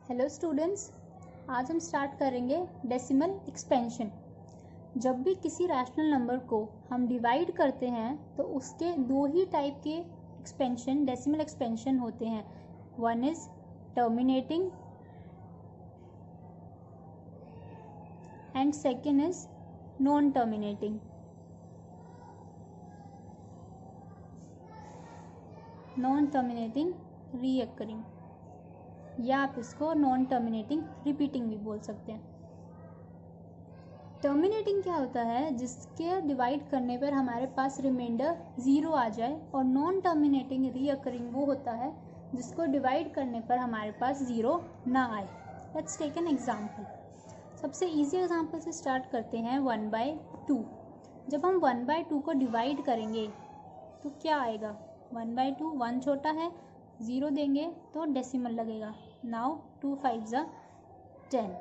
Hello students, आज हम start करेंगे डेसिमल एक्सपेंशन। जब भी किसी रैशनल नंबर को हम डिवाइड करते हैं तो उसके दो ही टाइप के एक्सपेंशन डेसिमल एक्सपेंशन होते हैं। One is terminating and second is non terminating. Non terminating recurring, या आप इसको नॉन टर्मिनेटिंग रिपीटिंग भी बोल सकते हैं। टर्मिनेटिंग क्या होता है? जिसके डिवाइड करने पर हमारे पास रिमाइंडर ज़ीरो आ जाए, और नॉन टर्मिनेटिंग रीअकरिंग वो होता है जिसको डिवाइड करने पर हमारे पास ज़ीरो ना आए। Let's take an example. सबसे ईजी एग्जाम्पल से स्टार्ट करते हैं 1/2। जब हम 1/2 को डिवाइड करेंगे तो क्या आएगा? 1/2, 1 छोटा है, 0 देंगे तो डेसिमल लगेगा। नाउ 2 5 ज़ा 10।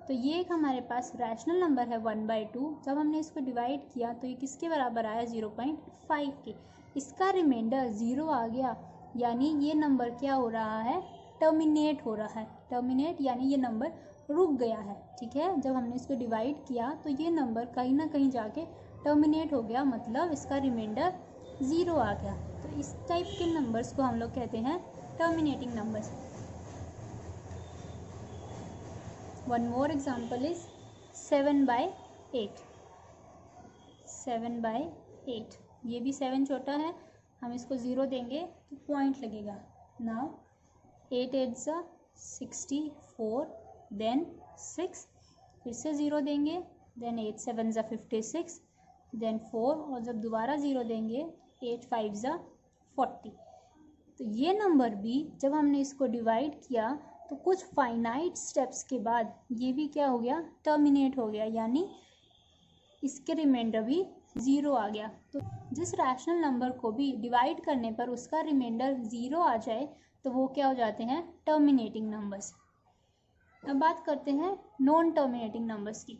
तो ये एक हमारे पास रैशनल नंबर है 1/2। जब हमने इसको डिवाइड किया तो ये किसके बराबर आया? 0.5 के। इसका रिमाइंडर 0 आ गया, यानी ये नंबर क्या हो रहा है? टर्मिनेट हो रहा है। टर्मिनेट यानी ये नंबर रुक गया है। ठीक है, जब हमने इसको डिवाइड किया तो ये नंबर कहीं ना कहीं जाके टर्मिनेट हो गया, मतलब इसका रिमाइंडर 0 आ गया। तो इस टाइप के नंबर्स को हम लोग कहते हैं terminating numbers. One more example is 7/8। 7/8, ये भी 7 छोटा है, हम इसको 0 देंगे तो पॉइंट लगेगा। नाउ 8 8 ज़ा 64, देन 6, फिर से 0 देंगे, देन 8 7 ज़ा 56, देन 4, और जब दोबारा 0 देंगे 8 5 ज़ा 40। तो ये नंबर भी जब हमने इसको डिवाइड किया तो कुछ फाइनाइट स्टेप्स के बाद ये भी क्या हो गया? टर्मिनेट हो गया, यानी इसके रिमाइंडर भी 0 आ गया। तो जिस रैशनल नंबर को भी डिवाइड करने पर उसका रिमाइंडर 0 आ जाए तो वो क्या हो जाते हैं? Terminating numbers. अब बात करते हैं नॉन टर्मिनेटिंग नंबर्स की।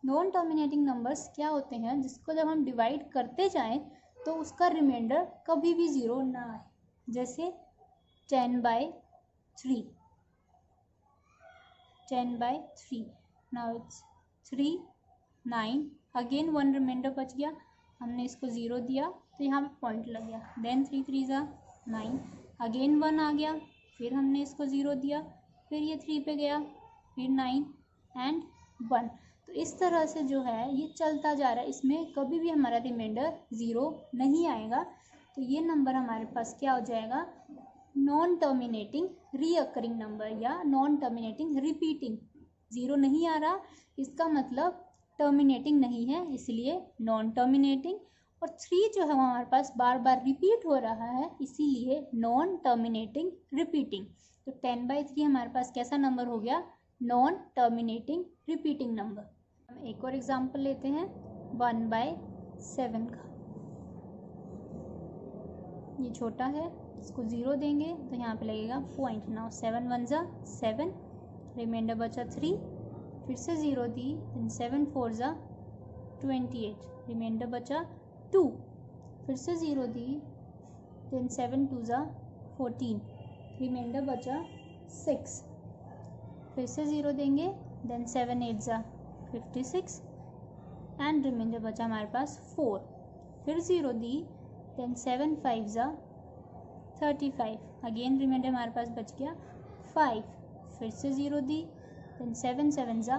नॉन टर्मिनेटिंग नंबर्स क्या होते हैं? जिसको जब हम डिवाइड करते जाएं तो उसका रिमाइंडर कभी भी 0 ना आए। जैसे 10/3। 10/3, नाउ इट्स 3 9, अगेन 1 रिमाइंडर बच गया, हमने इसको 0 दिया तो यहाँ पे पॉइंट लग गया। देन 3 3 ज़ा 9, अगेन 1 आ गया, फिर हमने इसको 0 दिया, फिर ये 3 पे गया, फिर 9 एंड 1। तो इस तरह से जो है ये चलता जा रहा है, इसमें कभी भी हमारा रिमाइंडर 0 नहीं आएगा। तो ये नंबर हमारे पास क्या हो जाएगा? नॉन टर्मिनेटिंग रीअकरिंग नंबर या नॉन टर्मिनेटिंग रिपीटिंग। 0 नहीं आ रहा, इसका मतलब टर्मिनेटिंग नहीं है, इसलिए नॉन टर्मिनेटिंग। और 3 जो है वो हमारे पास बार बार रिपीट हो रहा है, इसीलिए नॉन टर्मिनेटिंग रिपीटिंग। तो 10/3 हमारे पास कैसा नंबर हो गया? Non terminating repeating number. हम एक और एग्जाम्पल लेते हैं 1/7 का। ये छोटा है, इसको 0 देंगे तो यहाँ पे लगेगा पॉइंट। नाउ 7 1 ज़ा 7, रिमाइंडर बचा 3, फिर से 0 दी, देन 7 4 ज़ा 28, रिमाइंडर बचा 2, फिर से 0 दी, देन 7 2 ज़ा 14, रिमाइंडर बचा 6, फिर से 0 देंगे, देन 7 8 ज़ा 56 एंड रिमाइंडर बचा हमारे पास 4, फिर 0 दी, देन 7 5 ज़ा 35, अगेन रिमाइंडर हमारे पास बच गया 5, फिर से 0 दी, देन 7 7 ज़ा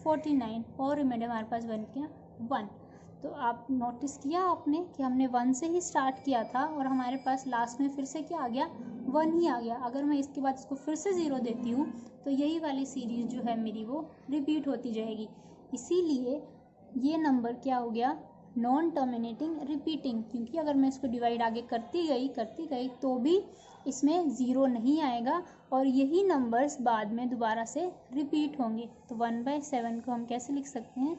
49, और रिमाइंडर हमारे पास बन गया 1। तो आप नोटिस किया आपने कि हमने 1 से ही स्टार्ट किया था और हमारे पास लास्ट में फिर से क्या आ गया? 1 ही आ गया। अगर मैं इसके बाद इसको फिर से 0 देती हूँ तो यही वाली सीरीज़ जो है मेरी वो रिपीट होती जाएगी। इसीलिए ये नंबर क्या हो गया? नॉन टर्मिनेटिंग रिपीटिंग, क्योंकि अगर मैं इसको डिवाइड आगे करती गई तो भी इसमें 0 नहीं आएगा और यही नंबर्स बाद में दोबारा से रिपीट होंगे। तो 1/7 को हम कैसे लिख सकते हैं?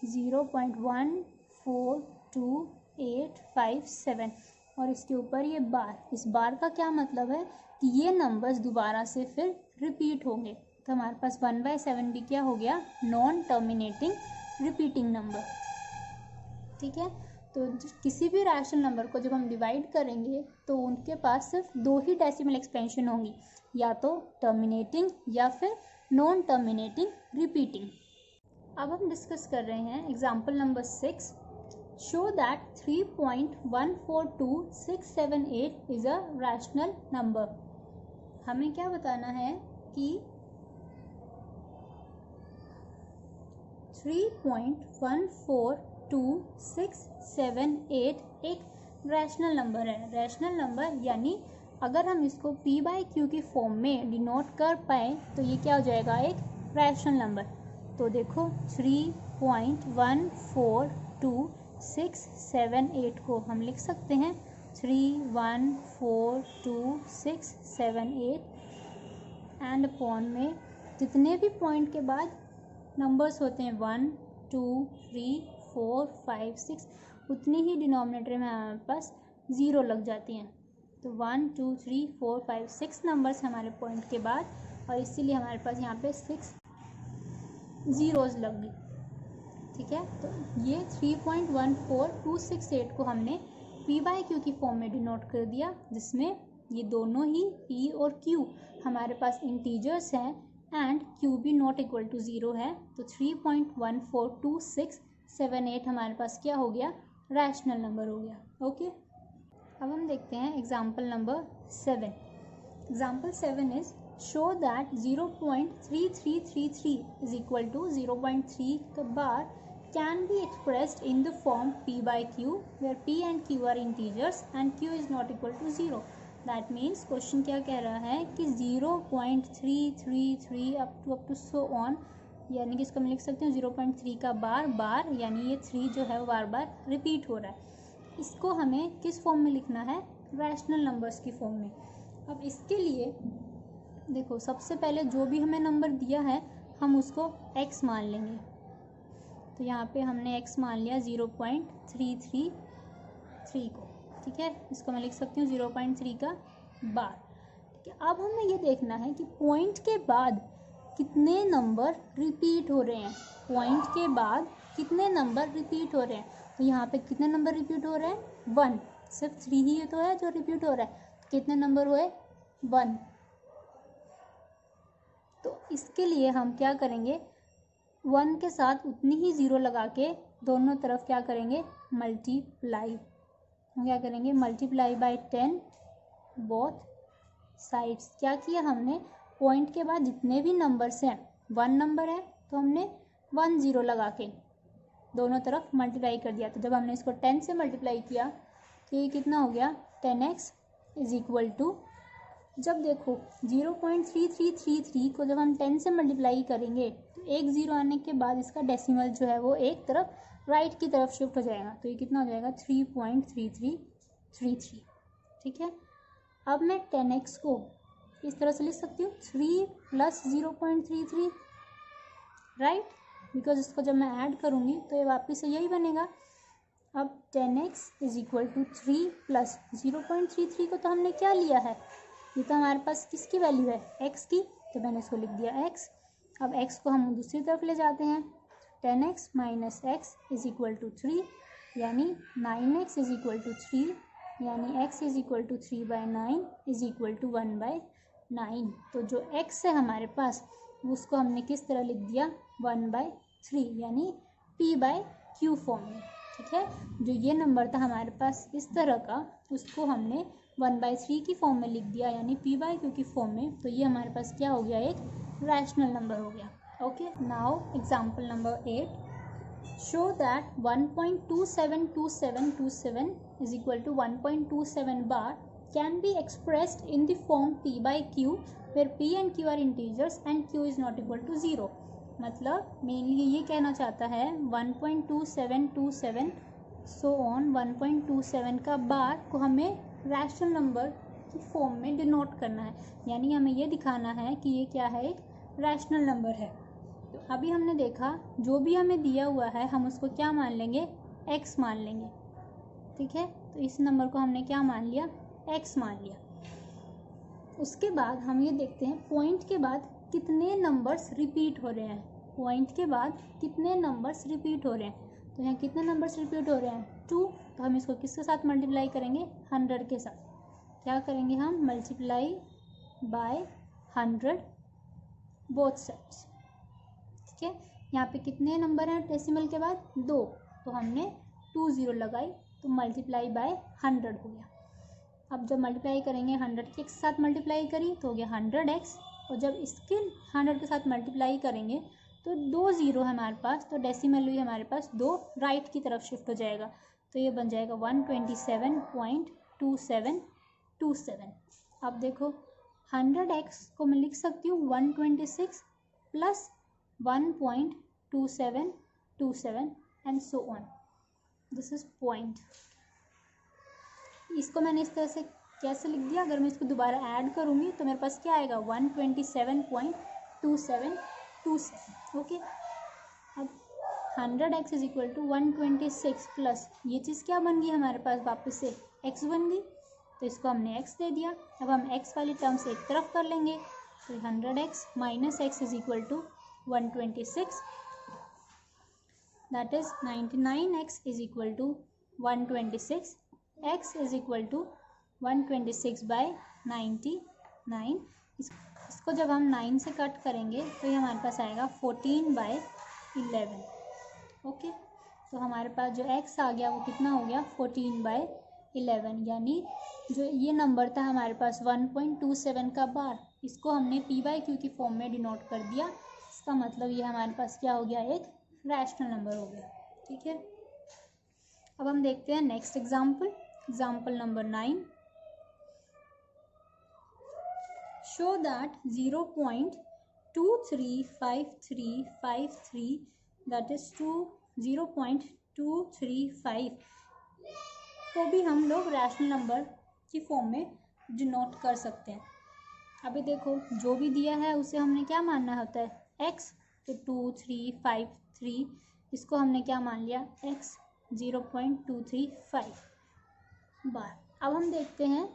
0.14287, और इसके ऊपर ये बार। इस बार का क्या मतलब है? कि ये नंबर्स दोबारा से फिर रिपीट होंगे। तो हमारे पास 1/7 भी क्या हो गया? Non terminating repeating number. ठीक है, तो किसी भी रैशनल नंबर को जब हम डिवाइड करेंगे तो उनके पास सिर्फ 2 ही डेसिमल एक्सपेंशन होंगी, या तो टर्मिनेटिंग या फिर नॉन टर्मिनेटिंग रिपीटिंग। अब हम डिस्कस कर रहे हैं example number 6। Show that 3.142678 is a rational number. हमें क्या बताना है कि 3.142678 एक रैशनल नंबर है। रैशनल नंबर यानी अगर हम इसको p बाई क्यू की फॉर्म में डिनोट कर पाए तो ये क्या हो जाएगा, एक रैशनल नंबर। तो देखो 3.142678 को हम लिख सकते हैं 3142678 एंड अपॉन में जितने भी पॉइंट के बाद नंबर्स होते हैं 1 2 3 4 5 6 उतनी ही डिनोमिनेटर में हमारे पास 0 लग जाती हैं। तो 1 2 3 4 5 6 नंबर्स हमारे पॉइंट के बाद, और इसीलिए हमारे पास यहाँ पे 6 ज़ीरोज़ लग गई। ठीक है, तो ये 3.14268 को हमने p बाई क्यू की फॉर्म में डिनोट कर दिया, जिसमें ये दोनों ही p और q हमारे पास इंटीजर्स हैं एंड q भी नॉट इक्वल टू 0 है। तो 3.14268 हमारे पास क्या हो गया, रैशनल नंबर हो गया। ओके, अब हम देखते हैं example number 7। Example 7 is show that 0.3333 is equal to 0.3 bar can be expressed in the form p by q where p and q are integers and q is not equal to 0. That means question क्या कह रहा है कि 0.333 up to so on, यानी कि इसको हम लिख सकते हैं 0.3 का बार यानी ये 3 जो है वो बार बार रिपीट हो रहा है। इसको हमें किस फॉर्म में लिखना है, रैशनल नंबर्स की फॉर्म में। अब इसके लिए देखो, सबसे पहले जो भी हमें नंबर दिया है हम उसको x मान लेंगे। तो यहाँ पे हमने x मान लिया 0.333 को। ठीक है, इसको मैं लिख सकती हूँ 0.3 का बार। ठीक है, अब हमें ये देखना है कि पॉइंट के बाद कितने नंबर रिपीट हो रहे हैं। पॉइंट के बाद कितने नंबर रिपीट हो रहे हैं। तो यहाँ पे कितने नंबर रिपीट हो रहे हैं, 1। सिर्फ 3 ही तो है जो रिपीट हो रहा है। तो कितने नंबर हुए, 1। तो इसके लिए हम क्या करेंगे, 1 के साथ उतनी ही 0 लगा के दोनों तरफ क्या करेंगे, मल्टीप्लाई। हम क्या करेंगे, मल्टीप्लाई बाय 10 बोथ साइड्स। क्या किया हमने, पॉइंट के बाद जितने भी नंबर्स हैं, 1 नंबर है तो हमने 1 0 लगा के दोनों तरफ मल्टीप्लाई कर दिया। तो जब हमने इसको 10 से मल्टीप्लाई किया तो ये कितना हो गया, 10x इज इक्वल टू, जब देखो 0.3333 को जब हम 10 से मल्टीप्लाई करेंगे तो एक 0 आने के बाद इसका डेसिमल जो है वो एक तरफ राइट की तरफ शिफ्ट हो जाएगा। तो ये कितना हो जाएगा, 3.3333। ठीक है, अब मैं 10x को इस तरह से लिख सकती हूँ 3 + 0.33, राइट, बिकॉज इसको जब मैं ऐड करूँगी तो ये वापस से यही बनेगा। अब 10x इज इक्वल टू 3 + 0.33 को तो हमने क्या लिया है, ये तो हमारे पास किसकी वैल्यू है, x की, तो मैंने इसको लिख दिया x। अब x को हम दूसरी तरफ ले जाते हैं, 10x - x is equal to 3, यानी 9x इज इक्वल टू 3, यानी x is equal to 3/9 is equal to 1/9। तो जो x है हमारे पास उसको हमने किस तरह लिख दिया, 1/3, यानी p बाई क्यू फॉर्म में। ठीक है, जो ये नंबर था हमारे पास इस तरह का, उसको हमने 1/3 की फॉर्म में लिख दिया, यानी p बाई क्यू की फॉर्म में। तो ये हमारे पास क्या हो गया, एक रैशनल नंबर हो गया। Okay, now example number 8। Show that 1.272727 is equal to 1.27 bar can be expressed in the form p by q where p and q are integers and q is not equal to 0। मतलब mainly ये कहना चाहता है 1.2727 so on 1.27 का बार को हमें rational number की form में डिनोट करना है, यानी हमें ये दिखाना है कि ये क्या है, एक रैशनल नंबर है। तो अभी हमने देखा जो भी हमें दिया हुआ है हम उसको क्या मान लेंगे, x मान लेंगे। ठीक है, तो इस नंबर को हमने क्या मान लिया, x मान लिया। उसके बाद हम ये देखते हैं पॉइंट के बाद कितने नंबर्स रिपीट हो रहे हैं। पॉइंट के बाद कितने नंबर्स रिपीट हो रहे हैं, तो यहाँ कितने नंबर्स रिपीट हो रहे हैं, 2, तो हम इसको किसके साथ मल्टीप्लाई करेंगे? 100 के साथ। क्या करेंगे हम? Multiply by 100 both sides. ठीक है, यहाँ पे कितने नंबर हैं डेसिमल के बाद? 2, तो हमने 2 0 लगाई तो मल्टीप्लाई बाय 100 हो गया। अब जब मल्टीप्लाई करेंगे 100 के साथ मल्टीप्लाई करी तो हो गया 100x, और जब इसके 100 के साथ मल्टीप्लाई करेंगे तो 2 0 है हमारे पास, तो डेसिमल भी हमारे पास 2 राइट की तरफ शिफ्ट हो जाएगा, तो ये बन जाएगा 127.2727। अब देखो 100x को मैं लिख सकती हूँ 126 plus 1.2727 and so on. This is point. इसको मैंने इस तरह से कैसे लिख दिया? अगर मैं इसको दोबारा ऐड करूँगी तो मेरे पास क्या आएगा? 127.2727। ओके, अब 100x is equal to 126 plus ये चीज़ क्या बन गई हमारे पास? वापस से x बन गई, तो इसको हमने x दे दिया। अब हम x वाली टर्म से एक तरफ कर लेंगे, तो 100x minus x is equal to 126, that is 99x is equal to 126, x is equal to 126 by 99। इसको जब हम 9 से कट करेंगे तो ये हमारे पास आएगा 14/11। ओके, तो हमारे पास जो x आ गया वो कितना हो गया? 14/11, यानी जो ये नंबर था हमारे पास 1.27 का बार, इसको हमने p/q की फॉर्म में डिनोट कर दिया। इसका मतलब ये हमारे पास क्या हो गया? एक रैशनल नंबर हो गया। ठीक है, अब हम देखते हैं next example, example number 9। Show that 0.235353 that is 0.235 को भी हम लोग रैशनल नंबर की फॉर्म में डिनोट कर सकते हैं। अभी देखो जो भी दिया है उसे हमने क्या मानना होता है? x, तो 2353 इसको हमने क्या मान लिया? x 0.235 बार। अब हम देखते हैं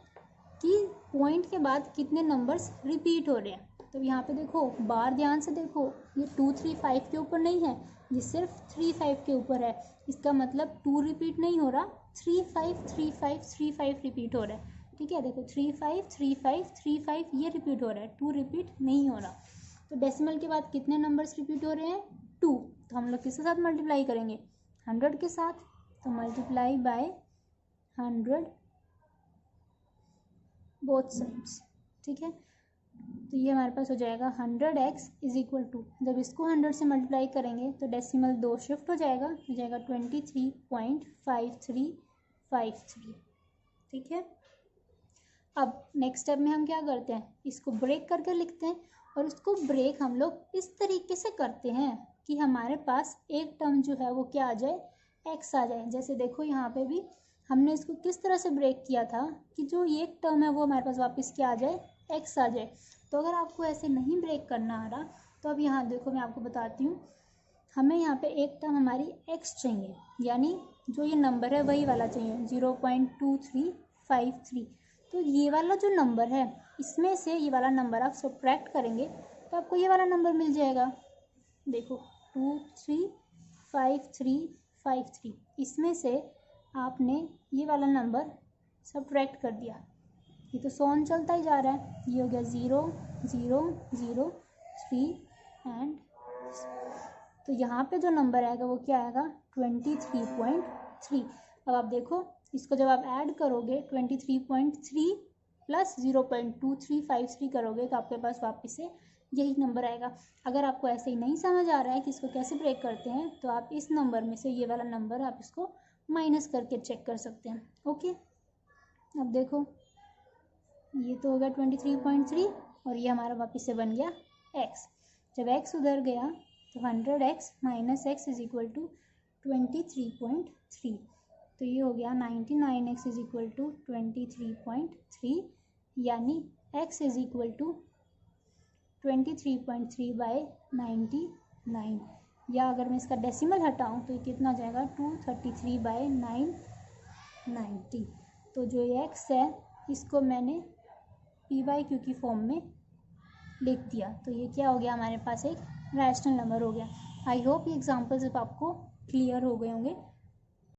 कि पॉइंट के बाद कितने नंबर्स रिपीट हो रहे हैं। तो यहाँ पे देखो बार ध्यान से देखो, ये 235 के ऊपर नहीं है, ये सिर्फ 35 के ऊपर है। इसका मतलब 2 रिपीट नहीं हो रहा, 353535 रिपीट हो रहा है। ठीक है, देखो 353535 ये रिपीट हो रहा है, 2 रिपीट नहीं हो रहा। तो डेसिमल के बाद कितने नंबर्स रिपीट हो रहे हैं? 2, तो हम लोग किसके साथ मल्टीप्लाई करेंगे? 100 के साथ, तो मल्टीप्लाई बाय 100 बोथ साइड्स। ठीक है, तो ये हमारे पास हो जाएगा 100x इज इक्वल टू, जब इसको 100 से मल्टीप्लाई करेंगे तो डेसिमल 2 शिफ्ट हो जाएगा 23.5353। ठीक है, अब नेक्स्ट स्टेप में हम क्या करते हैं? इसको ब्रेक करके लिखते हैं, और इसको ब्रेक हम लोग इस तरीके से करते हैं कि हमारे पास एक टर्म जो है वो क्या आ जाए? x आ जाए। जैसे देखो यहाँ पे भी हमने इसको किस तरह से ब्रेक किया था कि जो ये एक टर्म है वो हमारे पास वापस क्या आ जाए? x आ जाए। तो अगर आपको ऐसे नहीं ब्रेक करना आ रहा तो अब यहाँ देखो मैं आपको बताती हूँ, हमें यहाँ पे एक टर्म हमारी x चाहिए, यानी जो ये नंबर है वही वाला चाहिए 0.2353। तो ये वाला जो नंबर है इसमें से ये वाला नंबर आप सब्ट्रैक्ट करेंगे तो आपको ये वाला नंबर मिल जाएगा। देखो 235353, इसमें से आपने ये वाला नंबर सब्ट्रैक्ट कर दिया, ये तो सॉन चलता ही जा रहा है। ये हो गया 0 0 0 3 एंड, तो यहाँ पे जो नंबर आएगा वो क्या आएगा? 23.3। अब आप देखो इसको जब आप ऐड करोगे 23.3 प्लस 0.2353 करोगे तो आपके पास वापस से यही नंबर आएगा। अगर आपको ऐसे ही नहीं समझ आ रहा है कि इसको कैसे ब्रेक करते हैं तो आप इस नंबर में से ये वाला नंबर आप इसको माइनस करके चेक कर सकते हैं। ओके, अब देखो ये तो हो गया 23.3 और ये हमारा वापस से बन गया x। जब x उधर गया तो 100x minus x is equal to 23.3, तो ये हो गया 99x इज इक्वल टू 23.3, यानी x इज इक्वल टू 23.3/99, या अगर मैं इसका डेसिमल हटाऊं तो ये कितना हो जाएगा? 233/990। तो जो ये x है इसको मैंने p/q की फॉर्म में लिख दिया, तो ये क्या हो गया? हमारे पास एक रैशनल नंबर हो गया। आई होप ये एग्जाम्पल्स अब आपको क्लियर हो गए होंगे।